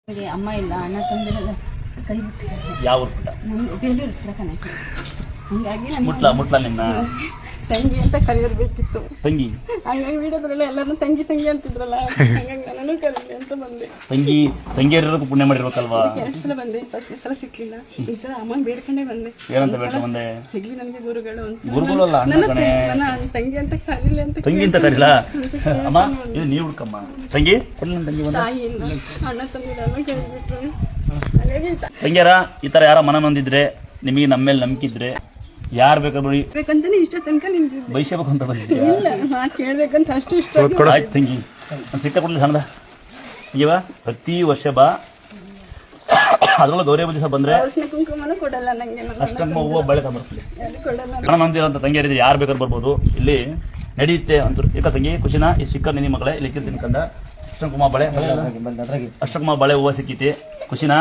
ನನಗೆ ಅಮ್ಮ ಇಲ್ಲ, ಅಣ್ಣ ತಂದಿರಲ್ಲ, ಕೈ ಬಿಟ್ಟಿದ್ದಾರೆ. ಯಾವ ಊರು ಪುಟ್ಟ? ನಂದು ಬೇಲೂರು ಪ್ರಕರಣ. ಹಂಗಾಗಿ ಮುಟ್ಲ ನಿನ್ನ ತಂಗಿ ಅಂತ ಕರೆಯರ್ಬೇಕಿತ್ತು. ತಂಗಿ ಹಂಗಾಗಿ ವಿಡಿಯೋದ್ರಲ್ಲ ಎಲ್ಲರೂ ತಂಗಿ ತಂಗಿ ಅಂತಿದ್ರಲ್ಲ, ಹಂಗಾಗಿ ನಾನು ಕರೀಲಿ ಅಂತ ಬಂದೆ. ತಂಗಿಯರಿರೋದಕ್ಕೂ ಪುಣ್ಯ ಮಾಡಿರ್ಬೇಕಲ್ವಾ? 2 ಸಲ ಬಂದೆ, ಫಸ್ಟ್ ಸಲ ಸಿಕ್ಲಿಲ್ಲ, ಈ ಸಲ ಅಮ್ಮನ ಬೇಡ್ಕೊಂಡೇ ಬಂದೆ. ಏನಂತ ಬೇಡ ಬಂದೆ? ಸಿಗ್ಲಿ ನನಗೆ ಗುರುಗಳು. ಗುರುಗಳಲ್ಲ, ಅಣ್ಣ ಕಣೆ. ನನ್ನ ತಂಗಿ ಅಂತ ಕರೀಲಿ ಅಂತ. ತಂಗಿ ಅಂತ ಕರೀಲ ಅಮ್ಮ, ಇದು ನೀವು ಹುಡ್ಕಮ್ಮ. ತಂಗಿ ಕೊಡ್ಲಿ ನನ್ನ ತಂಗಿ ಬಂದ. ತಾಯಿಯಿಂದ ಅಣ್ಣ ತಂದಿರಲ್ಲ ಕೇಳ್ಬಿಟ್ರು. ಹಾಗಾಗಿ ತಂಗಿಯಾರ ಈ ಥರ ಯಾರ ಮನ ನೊಂದಿದ್ರೆ, ನಿಮಗೆ ನಮ್ಮ ಮೇಲೆ ನಂಬಿಕೆ ಇದ್ರೆ, ಯಾರು ಬೇಕಾದ್ರೂ ಬೇಕಂತಾನೆ ಇಷ್ಟ ತನಕ ನಿಂತಿದ್ದೆ. ಬೈಸಬೇಕು ಅಂತ ಬಂದಿದ್ದೀರಾ? ಇಲ್ಲ, ಮಾತು ಕೇಳ್ಬೇಕಂತ ಅಷ್ಟು ಇಷ್ಟ. ಆಯ್ತು ತಂಗಿ, ನಾನು ಸಿಕ್ಕ ಕೊಡಲಿ ಸಣ್ಣದ ಇವ ಪ್ರತಿ ವರ್ಷ ಬಾ. ಅದ್ರಲ್ಲೂ ಗೌರಿ ಹಬ್ಬ ದಿವಸ ಬಂದ್ರೆ ಅರ್ಶಿನ ಕುಂಕುಮನೂ ಕೊಡಲ್ಲ ನಂಗೆ. ಅಷ್ಟಂಗ ಹೂವು ಬಳೆ ತಗೊಂಡ್ಬರ್ತೀವಿ. ಯಾರು ಕೊಡಲ್ಲ. ಹಣ ನಂದಿರೋಂಥ ತಂಗಿಯರಿದ್ರೆ ಯಾರು ಬೇಕಾದ್ರೂ ಬರ್ಬೋದು, ಇಲ್ಲಿ ನಡೆಯುತ್ತೆ ಅಂತ. ಏಕ ತಂಗಿ ಖುಷಿನ ಈ ಸಿಕ್ಕ ನಿನ್ನ ಮಗಳೇ ಇಲ್ಲಿ ತಿನ್ಕಂದ ಅಷ್ಟಂಕುಮಾರ್ ಬಳೆ ಹೂವು ಸಿಕ್ಕೈತಿ. ಖುಷಿನ